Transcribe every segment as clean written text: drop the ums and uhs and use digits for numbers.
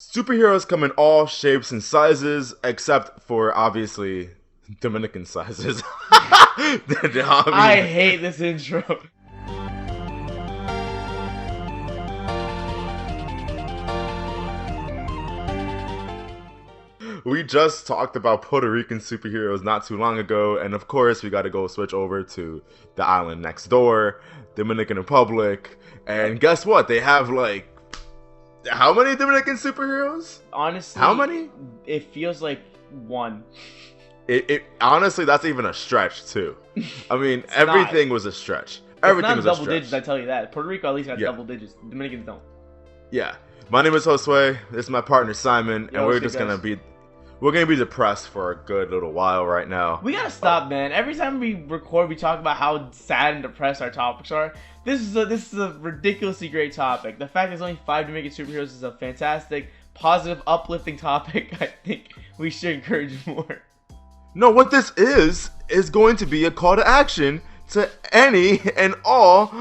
Superheroes come in all shapes and sizes, except for obviously Dominican sizes. I hate this intro. We just talked about Puerto Rican superheroes not too long ago, and of course we got to go switch over to the island next door, Dominican Republic, and guess what? They have like how many Dominican superheroes? Honestly, how many? It feels like one. It honestly, that's even a stretch too. I mean, everything was a stretch. Everything was a stretch. Double digits, I tell you that. Puerto Rico at least got Yeah. double digits. Dominicans don't. Yeah. My name is Josue. This is my partner Simon, Yo, and we're what's just good, gonna guys? be depressed for a good little while right now. We gotta stop, man. Every time we record, we talk about how sad and depressed our topics are. This is a ridiculously great topic. The fact there's only 5 Dominican superheroes is a fantastic, positive, uplifting topic. I think we should encourage more. No, what this is going to be a call to action to any and all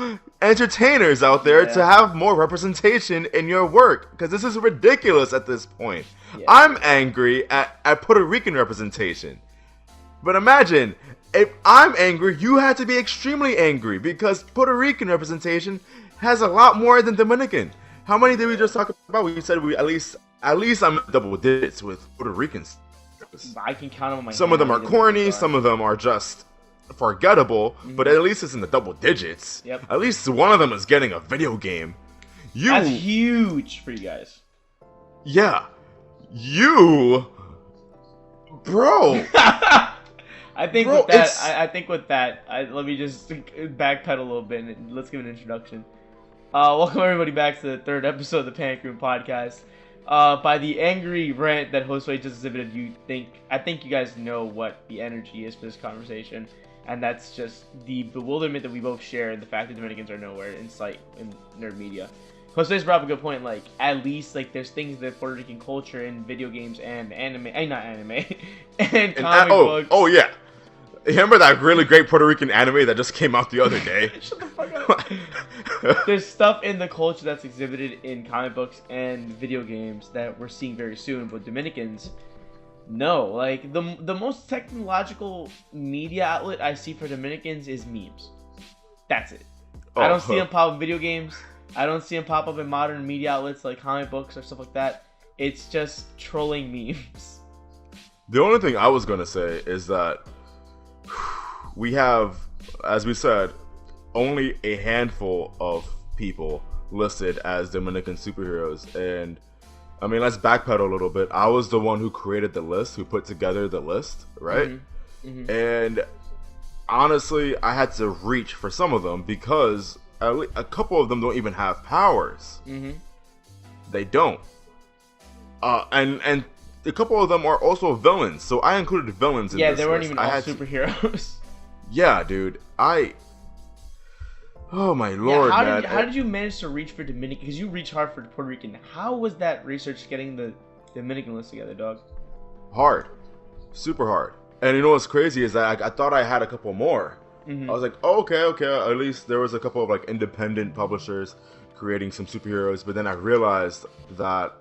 entertainers out there to have more representation in your work, because this is ridiculous at this point. Yeah. I'm angry at Puerto Rican representation. But imagine, if I'm angry, you have to be extremely angry, because Puerto Rican representation has a lot more than Dominican. How many did we just talk about? We said we at least I'm double digits with Puerto Ricans. I can count them on my Some hand of them how are many corny, Dominicans some of them are just forgettable, but at least it's in the double digits. Yep. At least one of them is getting a video game. That's huge for you guys. Yeah. Bro. I think Bro, with that, it's- I think with that, let me just backpedal a little bit and let's give an introduction. Welcome everybody back to the 3rd episode of the Panic Room Podcast. By the angry rant that Josue just exhibited, I think you guys know what the energy is for this conversation, and that's just the bewilderment that we both share and the fact that Dominicans are nowhere in sight in nerd media. Jose's brought up a good point. Like, at least like there's things that Puerto Rican culture in video games and anime, not anime, and comic books. Oh yeah. Remember that really great Puerto Rican anime that just came out the other day? Shut the fuck up. There's stuff in the culture that's exhibited in comic books and video games that we're seeing very soon, but Dominicans, no. Like, the most technological media outlet I see for Dominicans is memes. That's it. I don't see them pop up in video games. I don't see them pop up in modern media outlets like comic books or stuff like that. It's just trolling memes. The only thing I was gonna say is that we have, as we said, only a handful of people listed as Dominican superheroes. And I mean, let's backpedal a little bit. I was the one who created the list, who put together the list, right? Mm-hmm. And honestly, I had to reach for some of them because a couple of them don't even have powers. Mm-hmm. They don't. And a couple of them are also villains, so I included villains in this. Yeah, they weren't list. even all superheroes. Yeah, dude. Oh my lord, man. How did you manage to reach for Dominican? Because you reach hard for Puerto Rican. How was that research getting the Dominican list together, dog? Hard. Super hard. And you know what's crazy is that I thought I had a couple more. Mm-hmm. I was like, oh, okay. At least there was a couple of like independent publishers creating some superheroes. But then I realized that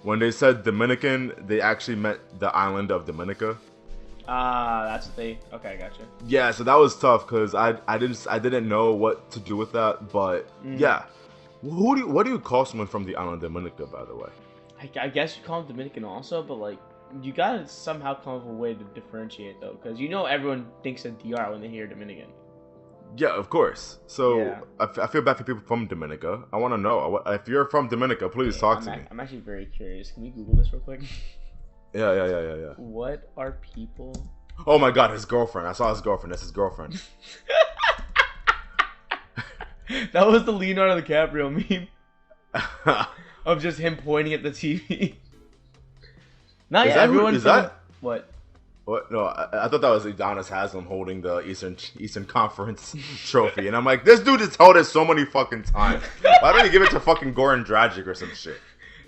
when they said Dominican, they actually meant the island of Dominica. That's what they. Okay, I gotcha. Yeah, so that was tough because I didn't know what to do with that. But yeah, what do you call someone from the island of Dominica, by the way? I guess you call them Dominican also, but like you gotta somehow come up with a way to differentiate though, because everyone thinks of DR when they hear Dominican. Yeah, of course. So Yeah. I feel bad for people from Dominica. I want to know if you're from Dominica, please talk to me. I'm actually very curious. Can we Google this real quick? Yeah. What are people? Oh my God, his girlfriend. I saw his girlfriend. That's his girlfriend. That was the Leonardo DiCaprio meme of just him pointing at the TV. Not yet. Everyone. What? What? No, I thought that was Adonis Haslam holding the Eastern Conference trophy, and I'm like, this dude has held it so many fucking times. Why don't you give it to fucking Goran Dragic or some shit?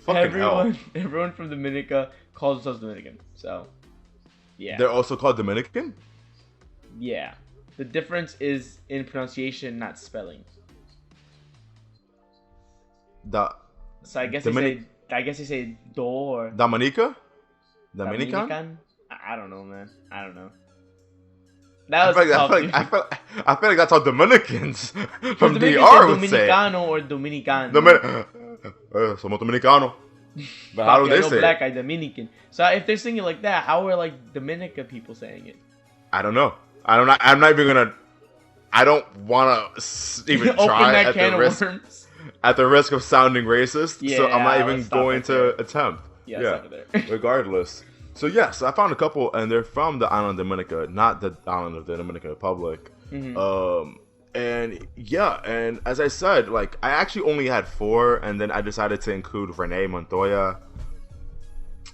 Fucking hell. Everyone from Dominica calls themselves Dominican. So, yeah. They're also called Dominican? Yeah. The difference is in pronunciation, not spelling. So I guess they say I guess they say do or Dominica? Dominican? Dominican. I don't know, man. I don't know. I That was tough, dude. I feel like that's how Dominicans from The DR would say it. Dominicano or Dominican. Somos Dominicano. But how do they say black it? guy, Dominican. So if they're singing like that, how are like Dominica people saying it? I don't know. I'm not even gonna. I don't want to even Open try that at can the of risk worms. at the risk of sounding racist. So I'm not Yeah, even going to attempt. Yeah. Regardless. So yes, I found a couple, and they're from the island of Dominica, not the island of the Dominican Republic. Mm-hmm. And as I said, like I actually only had 4, and then I decided to include Renee Montoya.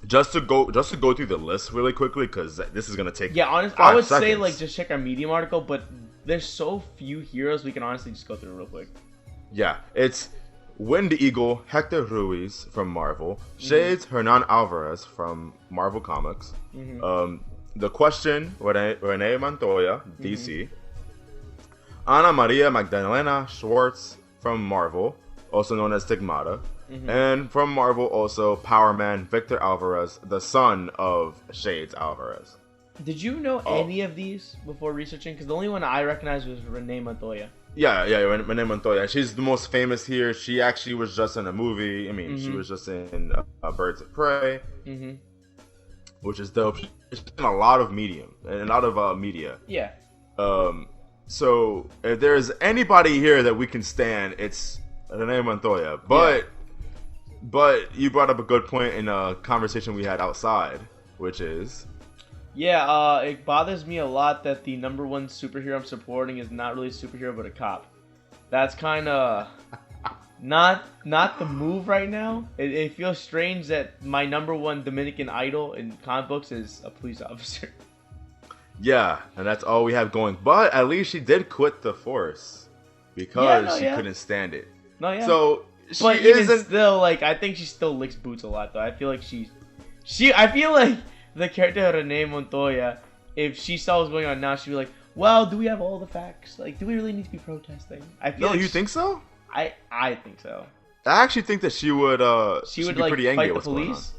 Just to go through the list really quickly, because this is gonna take. Yeah, honestly, I would say like just check our Medium article, but there's so few heroes we can honestly just go through real quick. Yeah, it's Wind Eagle, Hector Ruiz from Marvel, Shades Hernan Alvarez from Marvel Comics, The Question, Renee Montoya, DC, Ana Maria Magdalena Schwartz from Marvel, also known as Stigmata, and from Marvel also Power Man Victor Alvarez, the son of Shades Alvarez. Did you know any of these before researching? Because the only one I recognized was Renee Montoya. Yeah, Renee Montoya. She's the most famous here. She actually was just in a movie. I mean, she was just in Birds of Prey, which is dope. She's in a lot of medium and a lot of media. Yeah. So if there's anybody here that we can stand, it's Renee Montoya. But you brought up a good point in a conversation we had outside, which is. Yeah, it bothers me a lot that the number one superhero I'm supporting is not really a superhero but a cop. That's kind of not the move right now. It feels strange that my number one Dominican idol in comic books is a police officer. Yeah, and that's all we have going. But at least she did quit the force because she couldn't stand it. No, yeah. So but even still, like, I think she still licks boots a lot, though. I feel like I feel like the character Renee Montoya, if she saw what's going on now, she'd be like, well, do we have all the facts? Like, do we really need to be protesting? I feel you think so? I think so. I actually think that she would be like, pretty angry fight at what's the going on. police?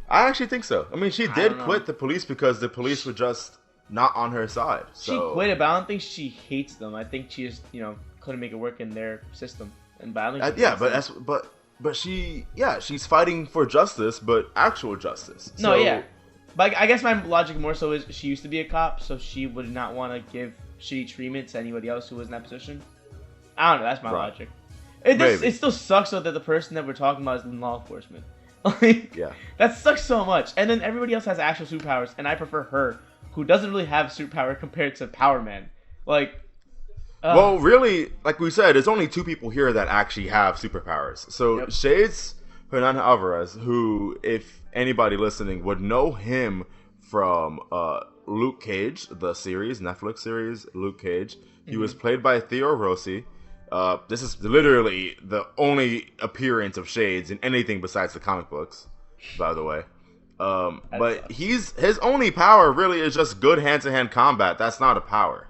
I actually think so. I mean, she did quit the police because the police were just not on her side. So. She quit it, but I don't think she hates them. I think she just, couldn't make it work in their system. And but she's fighting for justice, but actual justice. No, yeah. But I guess my logic more so is she used to be a cop, so she would not want to give shitty treatment to anybody else who was in that position. I don't know. That's my logic. It still sucks though that the person that we're talking about is in law enforcement. That sucks so much. And then everybody else has actual superpowers, and I prefer her, who doesn't really have superpower compared to Power Man. Well, really, like we said, there's only 2 people here that actually have superpowers. So Shades Hernan Alvarez, who, if anybody listening would know him from Luke Cage, the series, Netflix series, Luke Cage. He was played by Theo Rossi. This is literally the only appearance of Shades in anything besides the comic books, by the way. But his only power really is just good hand-to-hand combat. That's not a power.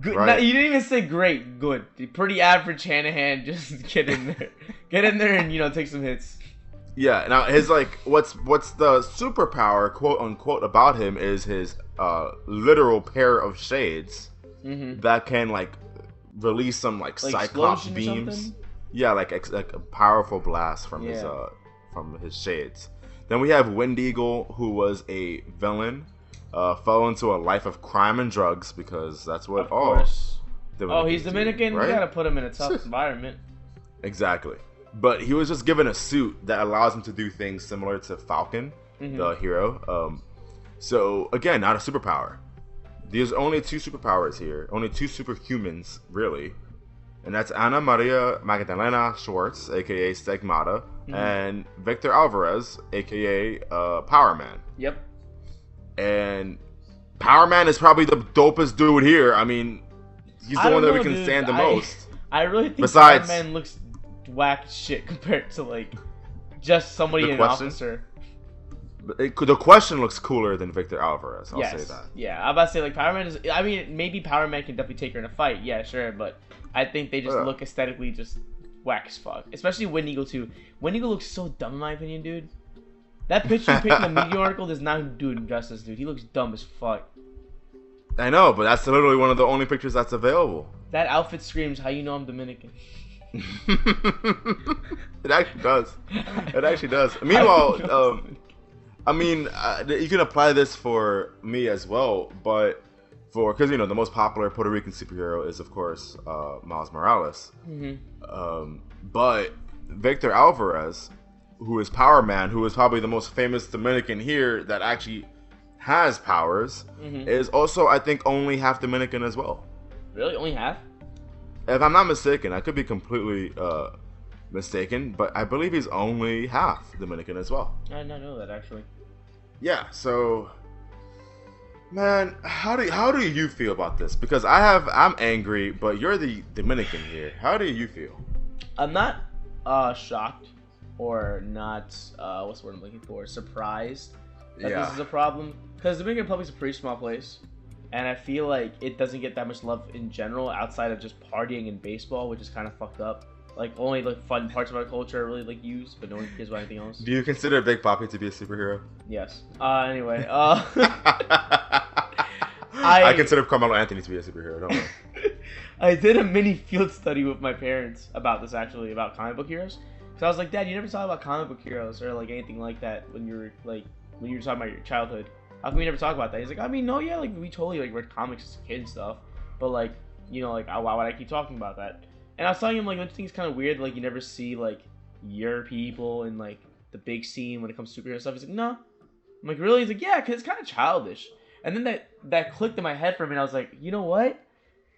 Good. Right? No, you didn't even say great. Good. Pretty average hand-to-hand. Just get in there. Get in there and, take some hits. Yeah, now his what's the superpower, quote unquote, about him is his literal pair of shades that can release some cyclops beams. Yeah, like a powerful blast from his shades. Then we have Wind Eagle, who was a villain, fell into a life of crime and drugs because that's what he's Dominican. Right? We gotta put him in a tough environment. Exactly. But he was just given a suit that allows him to do things similar to Falcon, the hero. So, again, not a superpower. There's only 2 superpowers here. Only 2 superhumans, really. And that's Ana Maria Magdalena Schwartz, a.k.a. Stigmata, and Victor Alvarez, a.k.a. Power Man. Yep. And Power Man is probably the dopest dude here. I mean, he's the one that we can stand the most. I really think Power Man looks whack shit compared to just somebody in an officer. The Question looks cooler than Victor Alvarez. I'll say that. Yeah, I'm about to say Power Man is. I mean, maybe Power Man can definitely take her in a fight. Yeah, sure, but I think they just look aesthetically just whack as fuck. Especially Wind Eagle too. Wind Eagle looks so dumb in my opinion, dude. That picture you picked in the Medium article does not do him justice, dude. He looks dumb as fuck. I know, but that's literally one of the only pictures that's available. That outfit screams how you know I'm Dominican. It actually does. It actually does. Meanwhile, I mean, you can apply this for me as well, but because you know the most popular Puerto Rican superhero is of course Miles Morales. But Victor Alvarez, who is Power Man, who is probably the most famous Dominican here that actually has powers, is also I think only half Dominican as well. Really, only half? If I'm not mistaken, I could be completely mistaken, but I believe he's only half Dominican as well. I did not know that actually. Yeah, so man, how do you feel about this? Because I'm angry, but you're the Dominican here. How do you feel? I'm not shocked or not what's the word I'm looking for? Surprised that this is a problem, because the Dominican Republic is a pretty small place. And I feel like it doesn't get that much love in general outside of just partying and baseball, which is kind of fucked up. Like, only like fun parts of our culture are really like used, but no one cares about anything else. Do you consider Big Papi to be a superhero? Yes. Anyway, I consider Carmelo Anthony to be a superhero. Don't worry. I did a mini field study with my parents about this actually, about comic book heroes. So I was like, Dad, you never talk about comic book heroes or like anything like that when you were talking about your childhood. How come we never talk about that? He's like, I mean, no, yeah, like we totally like read comics as a kid and stuff, but like, you know, like why would I keep talking about that? And I was telling him like, don't you think it's kind of weird, like you never see like your people in like the big scene when it comes to superhero stuff? He's like, no. I'm like, really? He's like, yeah, because it's kind of childish. And then that clicked in my head for a minute. I was like, you know what?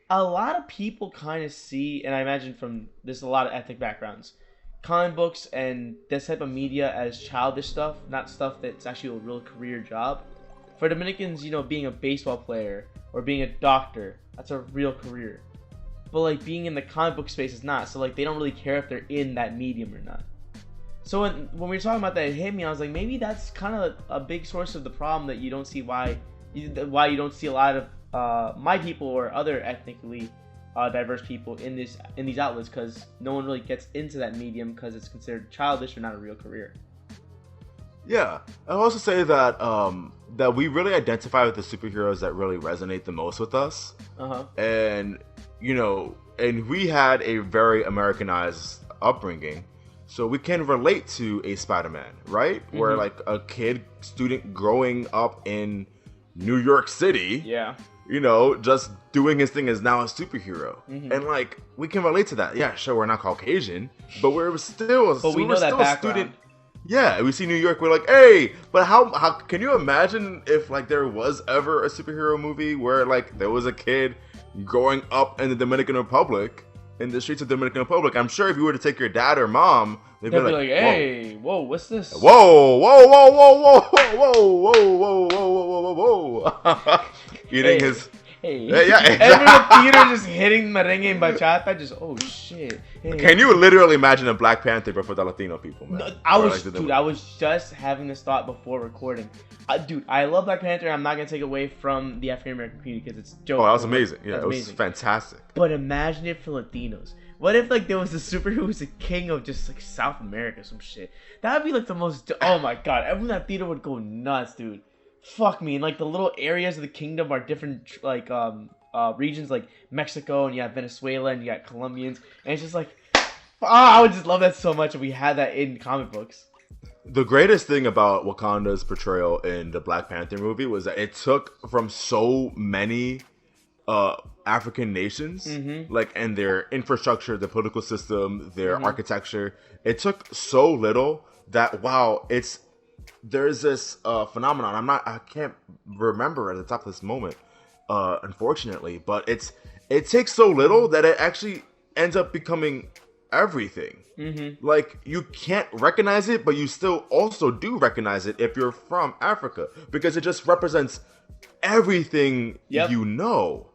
A lot of people kind of see, and I imagine from there's a lot of ethnic backgrounds, comic books and this type of media as childish stuff, not stuff that's actually a real career job. For Dominicans, you know, being a baseball player or being a doctor, that's a real career. But like being in the comic book space is not. So like they don't really care if they're in that medium or not. So when we were talking about that, it hit me. I was like, maybe that's kind of a big source of the problem that you don't see why you don't see a lot of my people or other ethnically diverse people in these outlets, because no one really gets into that medium because it's considered childish or not a real career. Yeah, I'll also say that that we really identify with the superheroes that really resonate the most with us. And you know, and we had a very Americanized upbringing, so we can relate to a Spider-Man, right? Where like a student growing up in New York City, you know, just doing his thing is now a superhero, and like we can relate to that. Yeah, sure, we're not Caucasian, but we're still a student. Yeah, we see New York, we're like, hey, but how can you imagine if like there was ever a superhero movie where like there was a kid growing up in the Dominican Republic, in the streets of the Dominican Republic? I'm sure if you were to take your dad or mom, they'd be like, hey, whoa, what's this? Whoa, whoa, whoa, whoa, whoa, whoa, whoa, whoa, whoa, whoa, whoa. Eating his... Hey. Yeah, exactly. Every in the theater just hitting merengue and bachata, just, oh shit. Hey. Can you literally imagine a Black Panther but for the Latino people, man? No, I was just having this thought before recording. Dude, I love Black Panther. I'm not going to take away from the African American community because it's dope. Oh, that was amazing. Yeah, it was fantastic. But imagine it for Latinos. What if like there was a superhero who was the king of just like South America or some shit? That would be like the most, oh my god, everyone in that theater would go nuts, dude. Fuck me. And like the little areas of the kingdom are different like regions, like Mexico, and you have Venezuela, and you got Colombians, and it's just like, I would just love that so much if we had that in comic books. The greatest thing about Wakanda's portrayal in the Black Panther movie was that it took from so many African nations, like, and their infrastructure, the political system, their architecture. It took so little that there's this phenomenon. I can't remember at the top of this moment, unfortunately, but it takes so little that it actually ends up becoming everything. Like, you can't recognize it, but you still also do recognize it if you're from Africa, because it just represents everything you know.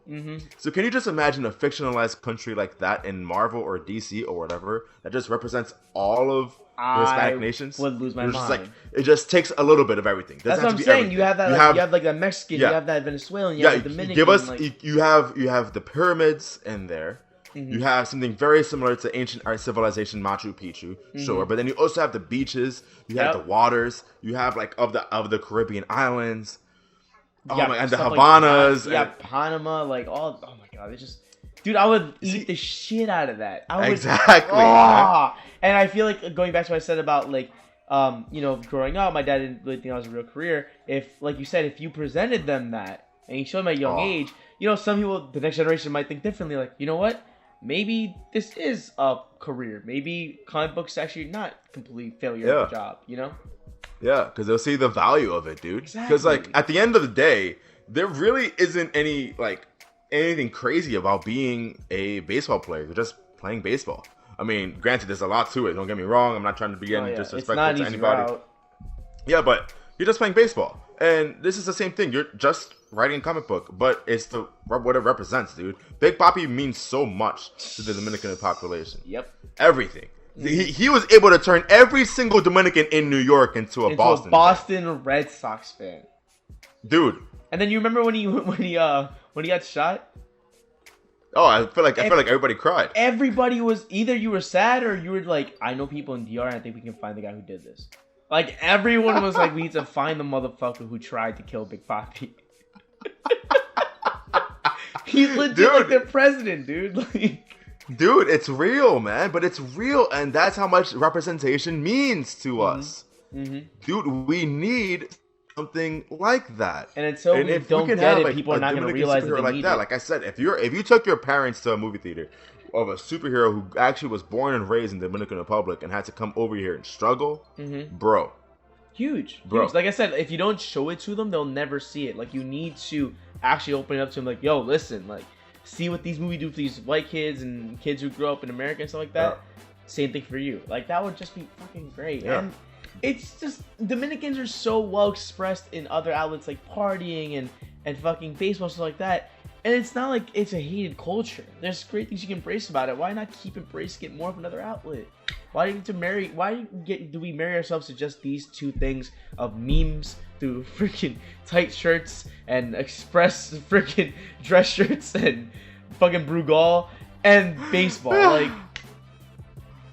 So can you just imagine a fictionalized country like that in Marvel or DC or whatever that just represents all of the Hispanic nations? Would lose my mind. Just like, it just takes a little bit of everything. That's what I'm saying. Everything. You have that. You have like that Mexican. You have that Venezuelan. You have the Dominican. Give us. You have the pyramids in there. You have something very similar to ancient art civilization Machu Picchu, sure, but then you also have the beaches, you have the waters, you have like of the Caribbean islands, and the Havanas, Panama, like all. Oh my god, it's just, dude, I would eat the shit out of that. Exactly. And I feel like going back to what I said about like, growing up, my dad didn't really think that was a real career. If, like you said, if you presented them that and you showed them at a young age, some people, the next generation might think differently. Like, you know what? Maybe this is a career. Maybe comic books actually not complete failure of a job, Yeah, because they'll see the value of it, dude. Because, like, at the end of the day, there really isn't anything crazy about being a baseball player. You're just playing baseball. I mean, granted, there's a lot to it. Don't get me wrong. I'm not trying to be any disrespectful to anybody. Yeah, but you're just playing baseball. And this is the same thing. You're just writing a comic book, but it's what it represents, dude. Big Papi means so much to the Dominican population. Yep. Everything. He was able to turn every single Dominican in New York into a Boston Red Sox fan, dude. And then you remember when he got shot? Oh, I feel like everybody cried. Everybody was, either you were sad or you were like, I know people in DR and I think we can find the guy who did this. Like, everyone was like, we need to find the motherfucker who tried to kill Big Papi. He's legit like their president, dude. Like, dude, it's real, man. But it's real, and that's how much representation means to us. Dude, we need something like that. And until we don't get it, people are not going to realize that they need it. Like I said, if you took your parents to a movie theater of a superhero who actually was born and raised in the Dominican Republic and had to come over here and struggle, bro. Huge. Like I said, if you don't show it to them, they'll never see it. Like, you need to actually open it up to them. Like, yo, listen, like, see what these movies do for these white kids and kids who grow up in America and stuff like that. Same thing for you. Like, that would just be fucking great. Yeah. And it's just, Dominicans are so well expressed in other outlets like partying and fucking baseball, stuff like that. And it's not like it's a hated culture. There's great things you can embrace about it. Why not keep embracing it more of another outlet? Why do we marry ourselves to just these two things of memes through freaking tight shirts and express freaking dress shirts and fucking Brugal and baseball? Like,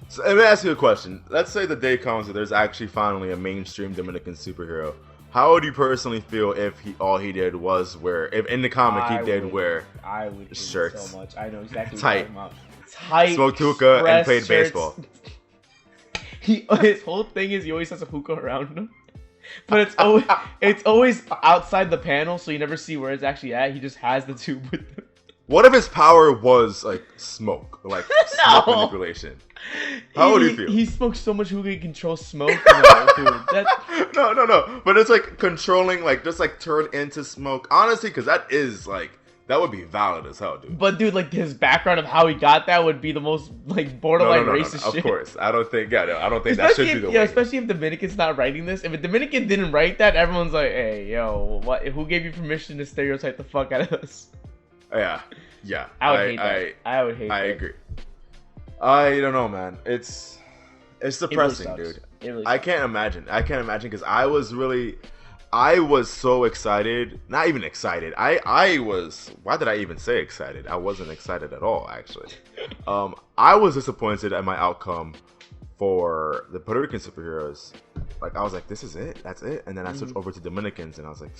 so let me ask you a question. Let's say the day comes that there's actually finally a mainstream Dominican superhero. How would you personally feel if all he did was if in the comic wear I would shirts so much. I know exactly tight. What you're talking about. Tight, smoked hookah and played baseball. His whole thing is he always has a hookah around him, but it's always outside the panel, so you never see where it's actually at. He just has the tube with him. What if his power was like smoke, like smoke manipulation? How would you feel? He smokes so much hookah he controls smoke. Dude. No. But it's like controlling, like just like turn into smoke. Honestly, because that would be valid as hell, dude. But dude, like his background of how he got that would be the most like borderline racist shit. Of course, I don't think that should be the way. Yeah, especially if Dominican's not writing this. If a Dominican didn't write that, everyone's like, "Hey, yo, what? Who gave you permission to stereotype the fuck out of us?" Yeah. I would hate that. I would hate that. I agree. I don't know, man. It's depressing, dude. Really I can't imagine because I was so excited. Not even excited. I was. Why did I even say excited? I wasn't excited at all, actually. I was disappointed at my outcome for the Puerto Rican superheroes. Like, I was like, this is it. That's it. And then I switched over to Dominicans, and I was like.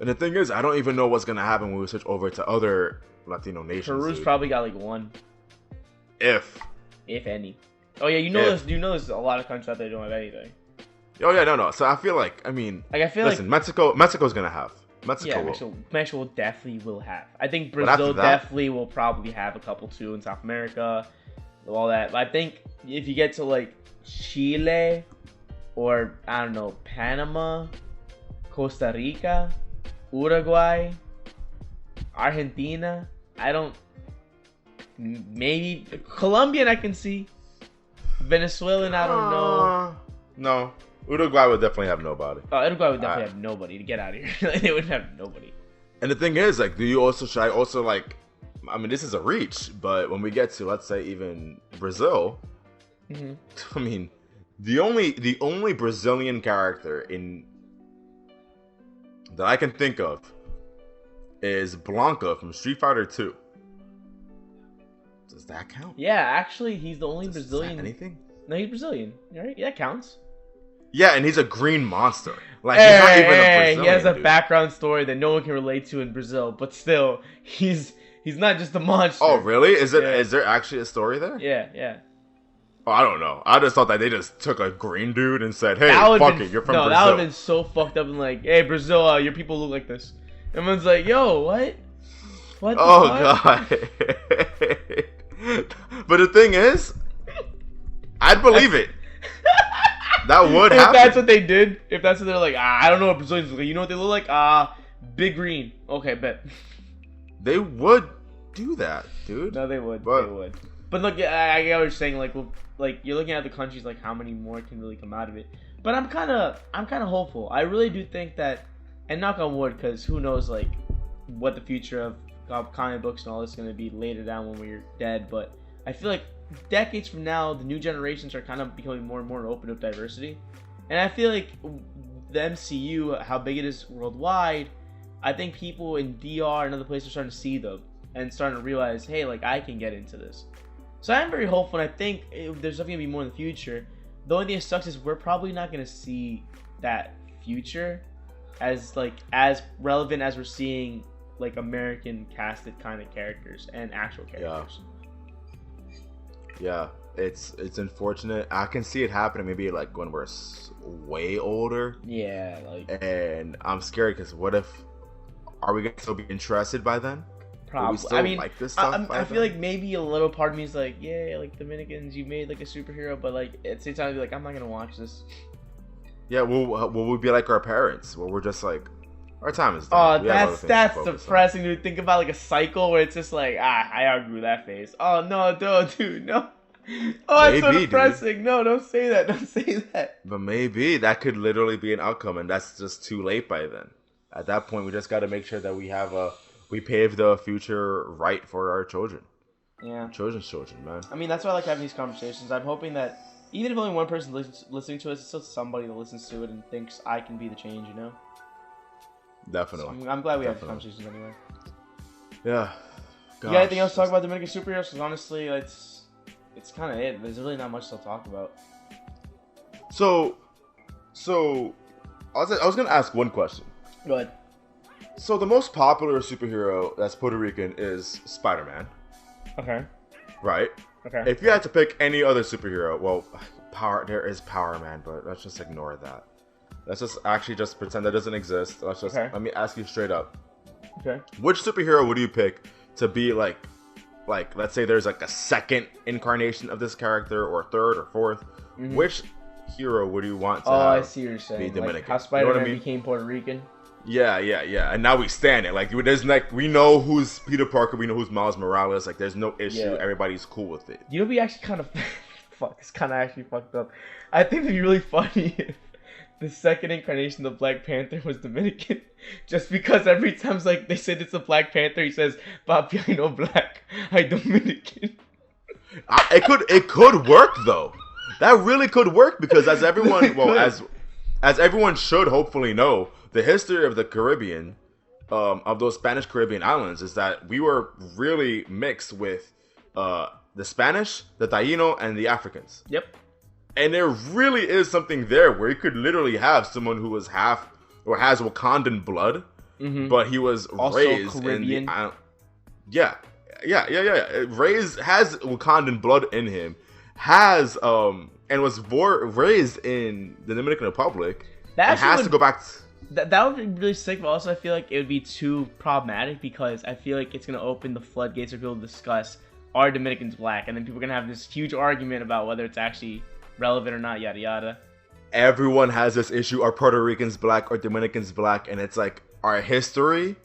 And the thing is, I don't even know what's gonna happen when we switch over to other Latino nations. Peru's probably got like one. If any. Oh yeah, there's a lot of countries out there don't have anything. Oh yeah, no. So I feel like, listen, Mexico's gonna have. Mexico definitely will have. I think Brazil definitely will probably have a couple too in South America, all that. But I think if you get to like Chile or I don't know, Panama, Costa Rica, Uruguay, Argentina, maybe Colombian I can see. Venezuelan, I don't know. No. Uruguay would definitely have nobody. Uruguay would definitely have nobody. To get out of here. They would have nobody. And the thing is, like, this is a reach, but when we get to, let's say, even Brazil, I mean, the only Brazilian character that I can think of is Blanca from Street Fighter 2. Does that count? Yeah, actually, he's the only Brazilian. Anything? No, he's Brazilian. Right? Yeah, that counts. Yeah, and he's a green monster. Like he's not even a Brazilian. He has a dude. background story that no one can relate to in Brazil, but still, he's not just a monster. Oh, really? Is there actually a story there? Yeah. Oh, I don't know. I just thought that they just took a green dude and said, "Hey, fuck it, you're from Brazil." No, that would have been so fucked up and like, "Hey, Brazil, your people look like this." Everyone's like, "Yo, what? What?" God. But the thing is, I'd believe it. That would happen. If that's what they did, if that's what they're like, I don't know what Brazilians look like. You know what they look like? Big green. Okay, bet. They would do that, dude. No, they would. But, they would. But look, I get what you're saying. Like you're looking at the countries, like how many more can really come out of it. But I'm kind of hopeful. I really do think that, and knock on wood, because who knows, like what the future of comic books and all this is gonna be later down when we're dead. But I feel like decades from now, the new generations are kind of becoming more and more open to diversity, and I feel like the MCU, how big it is worldwide, I think people in DR and other places are starting to see them and starting to realize, hey, like I can get into this. So I'm very hopeful, and I think there's definitely gonna be more in the future. The only thing that sucks is we're probably not gonna see that future as relevant as we're seeing like American casted kind of characters and actual characters. Yeah, it's unfortunate. I can see it happening maybe like when we're way older. Yeah, like. And I'm scared because what if are we gonna still be interested by then? Probably. We still like this stuff. I feel like maybe a little part of me is like, yeah, like Dominicans, you made like a superhero, but like at the same time, I'd be like, I'm not gonna watch this. Yeah, will we be like our parents, where we're just like, our time is done. Oh, that's depressing, dude. Think about like a cycle where it's just like, I argue with that phase. Oh no, dude, no. Oh, it's so depressing. Dude. No, don't say that. Don't say that. But maybe that could literally be an outcome, and that's just too late by then. At that point, we just got to make sure that we pave the future right for our children. Yeah. Children's children, man. I mean, that's why I like having these conversations. I'm hoping that even if only one person listening to us, it's still somebody that listens to it and thinks I can be the change, you know? Definitely. So I'm glad we have these conversations anyway. Yeah. Gosh. You got anything else to talk about Dominican superheroes? Because honestly, it's kind of it. There's really not much to talk about. So I was gonna ask one question. Go ahead. So the most popular superhero that's Puerto Rican is Spider-Man. Okay. Right? Okay. If you had to pick any other superhero, well, there is Power Man, but let's just ignore that. Let's just actually just pretend that doesn't exist. Let me ask you straight up. Okay. Which superhero would you pick to be like let's say there's like a second incarnation of this character, or third or fourth? Mm-hmm. Which hero would you want to have I see what you're saying. be Dominican? Like how Spider-Man became Puerto Rican? Yeah. And now we stand it. Like there's we know who's Peter Parker, we know who's Miles Morales. Like there's no issue. Yeah. Everybody's cool with it. You know, be actually kind of fuck. It's kind of actually fucked up. I think it'd be really funny if the second incarnation of Black Panther was Dominican, just because every time like they said it's a Black Panther, he says, "Papi, I know black, I Dominican." It could work though. That really could work because as everyone as everyone should hopefully know, the history of the Caribbean, of those Spanish Caribbean islands, is that we were really mixed with the Spanish, the Taino, and the Africans. Yep. And there really is something there where you could literally have someone who was half or has Wakandan blood, but he was also raised Caribbean. In the raised has Wakandan blood in him, and was raised in the Dominican Republic, and has to go back. That would be really sick, but also I feel like it would be too problematic because I feel like it's gonna open the floodgates for people to discuss, are Dominicans black, and then people are gonna have this huge argument about whether it's actually relevant or not, yada yada. Everyone has this issue: are Puerto Ricans black or Dominicans black? And it's like our history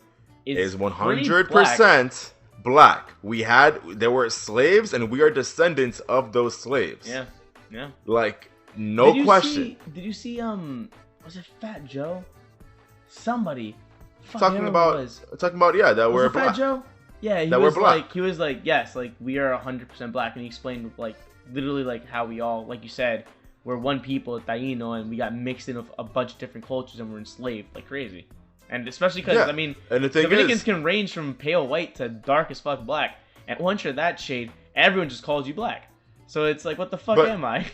is 100% black. There were slaves, and we are descendants of those slaves. Yeah. Like no question. Did you see was it Fat Joe? Somebody talking about that we're black. Fat Joe? Yeah, he was like, yes, like we are 100% black, and he explained like literally like how we all, like you said, we're one people, Taino, and we got mixed in with a bunch of different cultures and we're enslaved like crazy. And especially because I mean, and the Dominicans can range from pale white to dark as fuck black. And once you're that shade, everyone just calls you black. So it's like, what the fuck am I?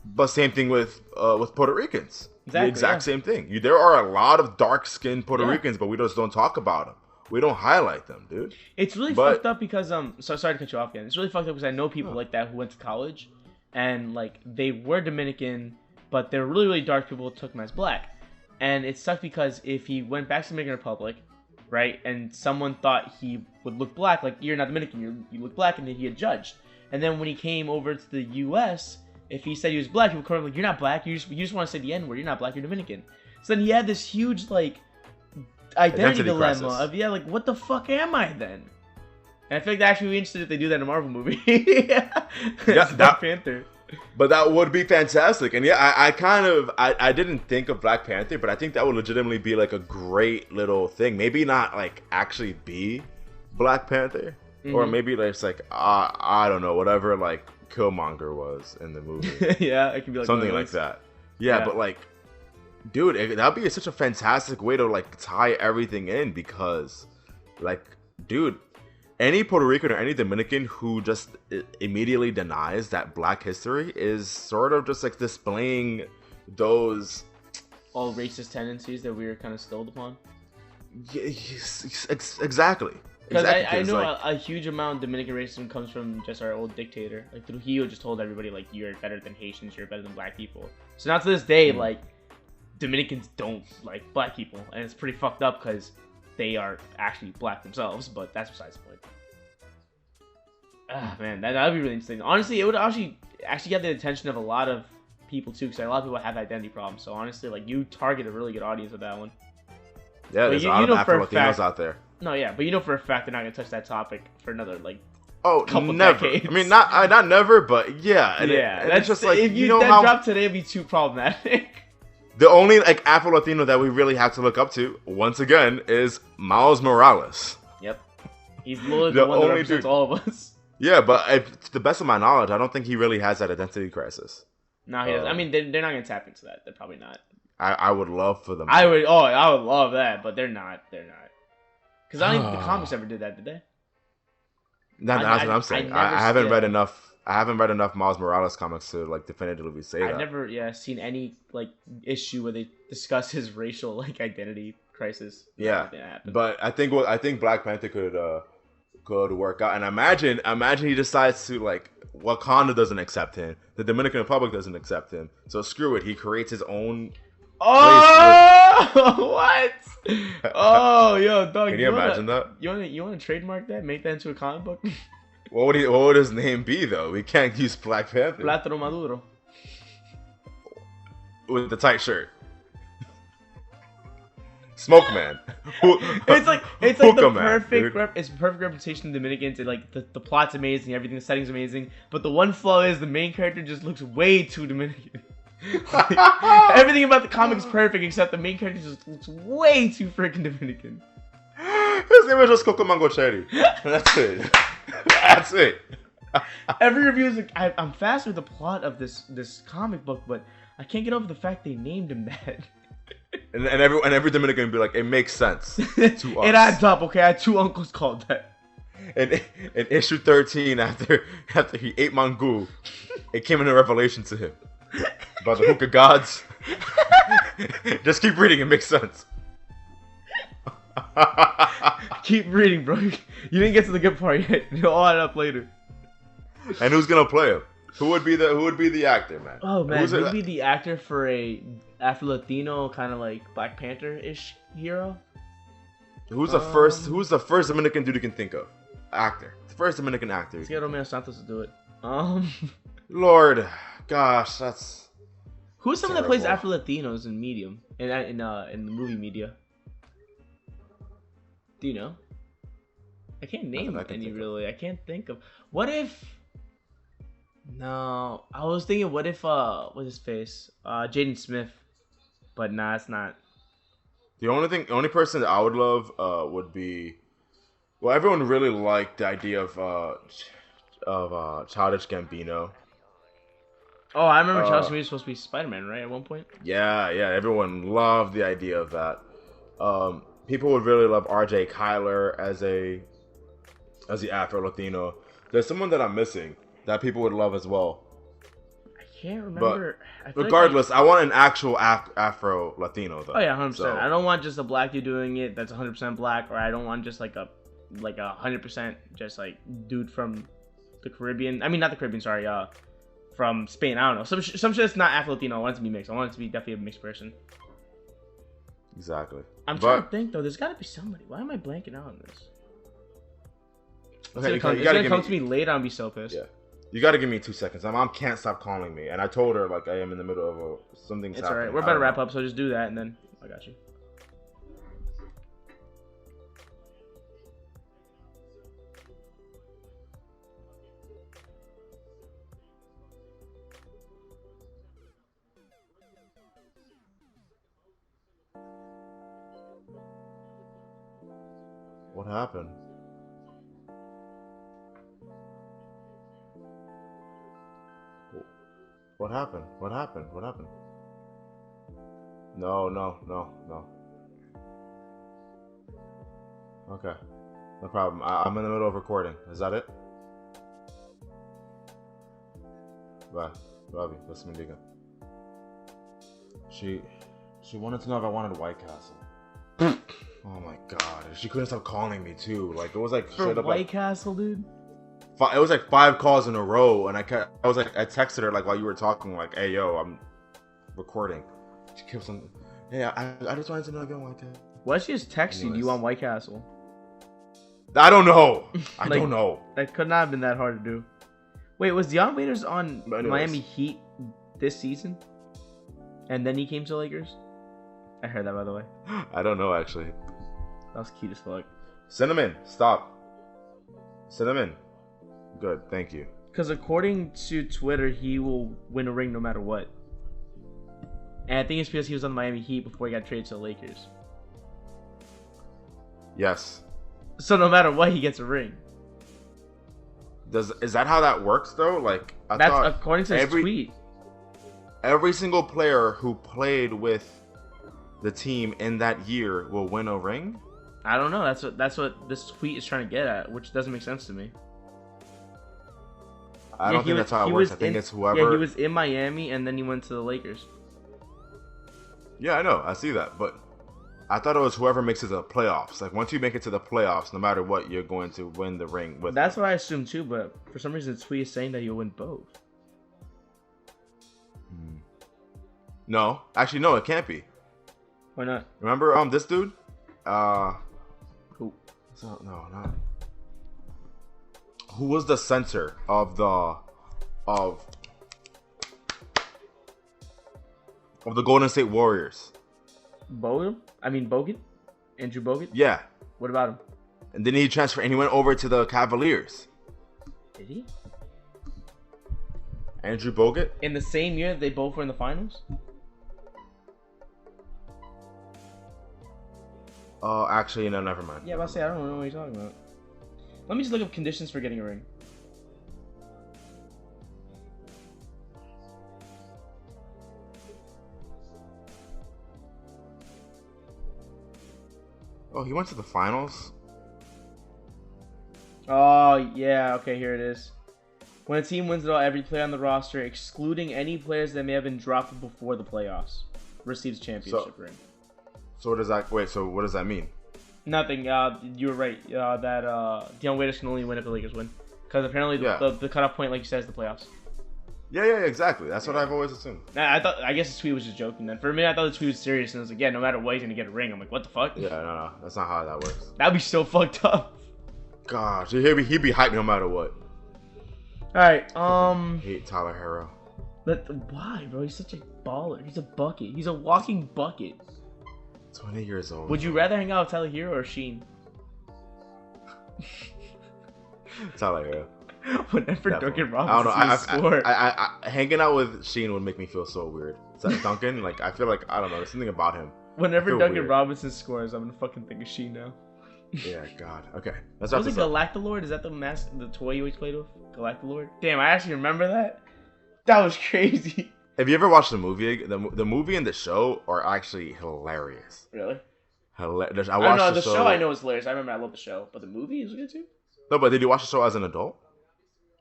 But same thing with Puerto Ricans. Exactly, the exact same thing. There are a lot of dark-skinned Puerto Ricans, but we just don't talk about them. We don't highlight them, dude. It's really fucked up because sorry to cut you off again. It's really fucked up because I know people like that who went to college, and like they were Dominican, but they're really really dark people who took them as black, and it sucked because if he went back to the Dominican Republic, right, and someone thought he would look black, like you're not Dominican, you look black, and then he had judged, and then when he came over to the U.S., if he said he was black, people were like, you're not black, you just want to say the N word, you're not black, you're Dominican. So then he had this huge like identity dilemma of like what the fuck am I then? And I think they're actually interested if they do that in a Marvel movie. Black Panther. But that would be fantastic. And yeah, I didn't think of Black Panther, but I think that would legitimately be like a great little thing. Maybe not like actually be Black Panther, or maybe it's like I don't know, whatever like Killmonger was in the movie. Yeah, it could be like something like that. Yeah, but like, dude, that'd be such a fantastic way to like tie everything in because, like, dude, any Puerto Rican or any Dominican who just immediately denies that Black history is sort of just like displaying those all racist tendencies that we were kind of stilled upon. Exactly. Because I know like, a huge amount of Dominican racism comes from just our old dictator. Like Trujillo just told everybody like you're better than Haitians, you're better than black people. So now to this day, like Dominicans don't like black people, and it's pretty fucked up because they are actually black themselves. But that's besides the point. Ah man, that would be really interesting. Honestly, it would actually get the attention of a lot of people too, because a lot of people have identity problems. So honestly, like you target a really good audience with that one. Yeah, there's a lot of Afro-Latinos out there. No, yeah, but you know for a fact they're not gonna touch that topic for another like couple never. Decades. I mean, not never, but yeah. And it's just like if you know how drop today, it'd be too problematic. The only like Afro-Latino that we really have to look up to once again is Miles Morales. Yep, he's literally the one that represents all of us. Yeah, but to the best of my knowledge, I don't think he really has that identity crisis. No, he doesn't. I mean, they're not gonna tap into that. They're probably not. I would love for them. I would love that, but they're not. They're not. Because I don't think the comics ever did that, did they? That's what I'm saying. I haven't read enough. I haven't read enough Miles Morales comics to like definitively say that. I've never seen any like issue where they discuss his racial like identity crisis. Yeah, but I think Black Panther could work out. And imagine he decides to like Wakanda doesn't accept him, the Dominican Republic doesn't accept him, so screw it. He creates his own. Oh, what? Oh, yo, dog. Can you imagine that? You want to trademark that? Make that into a comic book? What would his name be though? We can't use Black Panther. Plátano Maduro. With the tight shirt. Smoke Man. It's like the perfect representation of Dominicans. And like the plot's amazing, everything, the setting's amazing. But the one flaw is the main character just looks way too Dominican. Everything about the comic is perfect except the main character just looks way too freaking Dominican. His name is just Coco Mango Cherry. That's it. That's it. Every review is like, I'm fast with the plot of this comic book, but I can't get over the fact they named him that. And every Dominican would be like, it makes sense to us. It adds up, okay? I had two uncles called that. In issue 13, after he ate mango, it came in a revelation to him about the hookah gods. Just keep reading, it makes sense. Keep reading, bro. You didn't get to the good part yet. You'll all add up later. And who's gonna play him? Who would be the actor, man? Oh man, who'd be the actor for a Afro-Latino kind of like Black Panther-ish hero? Who's the first Dominican dude you can think of? Actor. The first Dominican actor. Let's get Romeo Santos to do it. Lord, gosh, that's. Who's someone that plays Afro-Latinos in medium in the movie media? Do you know? I can't name any really. I can't think of. What if? No, I was thinking. What if? What's his face? Jaden Smith. But nah, it's not. The only person that I would love would be. Well, everyone really liked the idea of Childish Gambino. Oh, I remember Childish Gambino was supposed to be Spider-Man, right? At one point. Yeah. Everyone loved the idea of that. People would really love R.J. Kyler as the Afro-Latino. There's someone that I'm missing that people would love as well. I can't remember. Regardless, I want an actual Afro Latino though. Oh yeah, 100%. So, I don't want just a black dude doing it that's 100% black, or I don't want just like a 100% just like dude from the Caribbean. I mean, not the Caribbean. Sorry, from Spain. I don't know. Some shit that's not Afro Latino. I want it to be mixed. I want it to be definitely a mixed person. Exactly. I'm trying to think though. There's got to be somebody. Why am I blanking out on this? Okay, it's gonna come to me later. I'll be so pissed. Yeah. You gotta give me 2 seconds. My mom can't stop calling me, and I told her like I am in the middle of something's It's happening. alright. We're about to wrap up, so just do that, and then I got you. What happened? What happened? What happened? What happened? No. Okay. No problem. I'm in the middle of recording. Is that it? Bye. Love you. That's Mendiga. She wanted to know if I wanted White Castle. Oh my god. She couldn't stop calling me too. Like it was like for White Castle, dude. It was like 5 calls in a row, and I texted her like while you were talking, like, "Hey, yo, I'm recording." She kept on, "Hey, I just wanted to know if you want White Castle." Why she just text you? Do you want White Castle? I don't know. I don't know. That could not have been that hard to do. Wait, was Deion Waiters on Miami Heat this season, and then he came to Lakers? I heard that, by the way. I don't know actually. That was cute as fuck. Cinnamon, stop. Cinnamon. Good, thank you. Because according to Twitter, he will win a ring no matter what. And I think it's because he was on the Miami Heat before he got traded to the Lakers. Yes. So no matter what, he gets a ring. Is that how that works though? Like that's according to his tweet. Every single player who played with the team in that year will win a ring? I don't know. That's what this tweet is trying to get at, which doesn't make sense to me. I don't think that's how it works. I think it's whoever. Yeah, he was in Miami and then he went to the Lakers. Yeah, I know. I see that, but I thought it was whoever makes it to the playoffs. Like once you make it to the playoffs, no matter what, you're going to win the ring with. That's what I assumed too, but for some reason, the tweet is saying that you'll win both. No, actually, no, it can't be. Why not? Remember, this dude. Who? No, not. Who was the center of the Golden State Warriors? Bogut? Andrew Bogut? Yeah. What about him? And then he transferred and he went over to the Cavaliers. Did he? Andrew Bogut? In the same year they both were in the finals? Actually, no, never mind. Yeah, I was about to say, I don't know what you're talking about. Let me just look up conditions for getting a ring. Oh, he went to the finals? Oh, yeah. Okay, here it is. When a team wins it all, every player on the roster, excluding any players that may have been dropped before the playoffs, receives championship ring. So what does that... Wait, so what does that mean? Nothing. You were right. That Deion Waiters can only win if the Lakers win. Because apparently the cutoff point, like you said, is the playoffs. Yeah, exactly. That's what I've always assumed. I guess the tweet was just joking then. For a minute, I thought the tweet was serious, and I was like, yeah, no matter what, he's going to get a ring. I'm like, what the fuck? Yeah, no. That's not how that works. That'd be so fucked up. Gosh, he'd be hyped no matter what. Alright, hate Tyler Herro. Why, bro? He's such a baller. He's a bucket. He's a walking bucket. 20 years old. Would you rather hang out with Tyler Herro or Sheen? Tyler Herro. Whenever Duncan Robinson score. I hanging out with Sheen would make me feel so weird. Is that Duncan? Like, I feel like, I don't know, there's something about him. Whenever Duncan Robinson scores, I'm gonna fucking think of Sheen now. Yeah, God. Okay. Was it Galactalord? Is that the toy you always played with? Galactalord? Damn, I actually remember that. That was crazy. Have you ever watched the movie? The movie and the show are actually hilarious. Really? I watched the show I know is hilarious. I remember I love the show. But the movie is good too? No, but did you watch the show as an adult?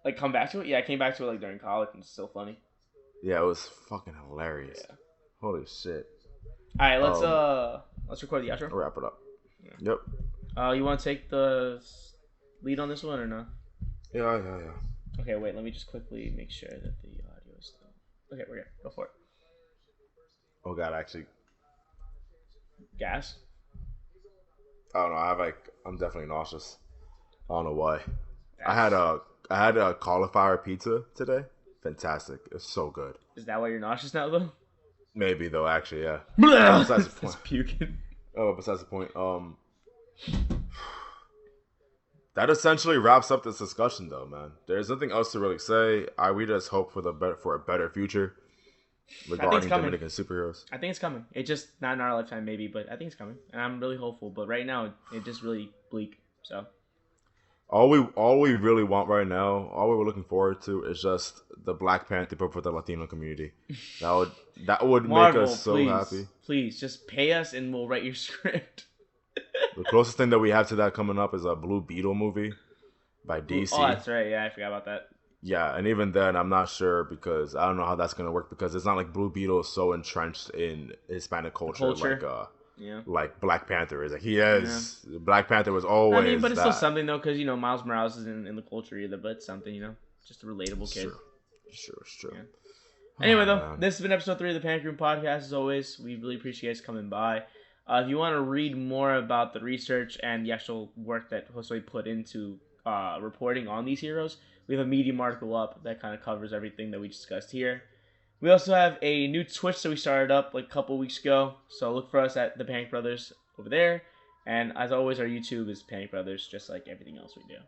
Like, come back to it? Yeah, I came back to it like during college, and it's still funny. Yeah, it was fucking hilarious. Yeah. Holy shit. All right, let's record the outro. I'll wrap it up. Yeah. Yep. You want to take the lead on this one or no? Yeah. Okay, wait. Let me just quickly make sure that the audio is still. Okay, we're good. Go for it. Oh god, actually, Gas. I don't know. I'm definitely nauseous. I don't know why. I had a cauliflower pizza today. Fantastic. It's so good. Is that why you're nauseous now, though? Maybe though, actually, yeah. Besides the point. Puking. Oh, besides the point. That essentially wraps up this discussion, though, man. There's nothing else to really say. We just hope for a better future regarding Dominican superheroes. I think it's coming. It's just not in our lifetime, maybe, but I think it's coming, and I'm really hopeful. But right now, it's just really bleak. So. All we really want right now, all we were looking forward to, is just the Black Panther for the Latino community. That would Marvel, make us so happy. Please, just pay us and we'll write your script. The closest thing that we have to that coming up is a Blue Beetle movie by DC. Oh, that's right. Yeah, I forgot about that. Yeah, and even then, I'm not sure because I don't know how that's gonna work because it's not like Blue Beetle is so entrenched in Hispanic culture. Like Black Panther is. Like he is. Yeah. Black Panther was always. I mean, but it's still something though, because Miles Morales isn't in the culture either. But it's something, just a relatable kid. Sure, it's true. Yeah. Anyway, though, this has been episode 3 of the Panic Room Podcast. As always, we really appreciate you guys coming by. If you want to read more about the research and the actual work that Josue put into reporting on these heroes, we have a Medium article up that kind of covers everything that we discussed here. We also have a new Twitch that we started up like a couple weeks ago, so look for us at the Panic Brothers over there. And as always, our YouTube is Panic Brothers, just like everything else we do.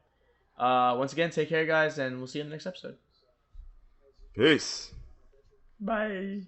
Once again, take care, guys, and we'll see you in the next episode. Peace. Bye.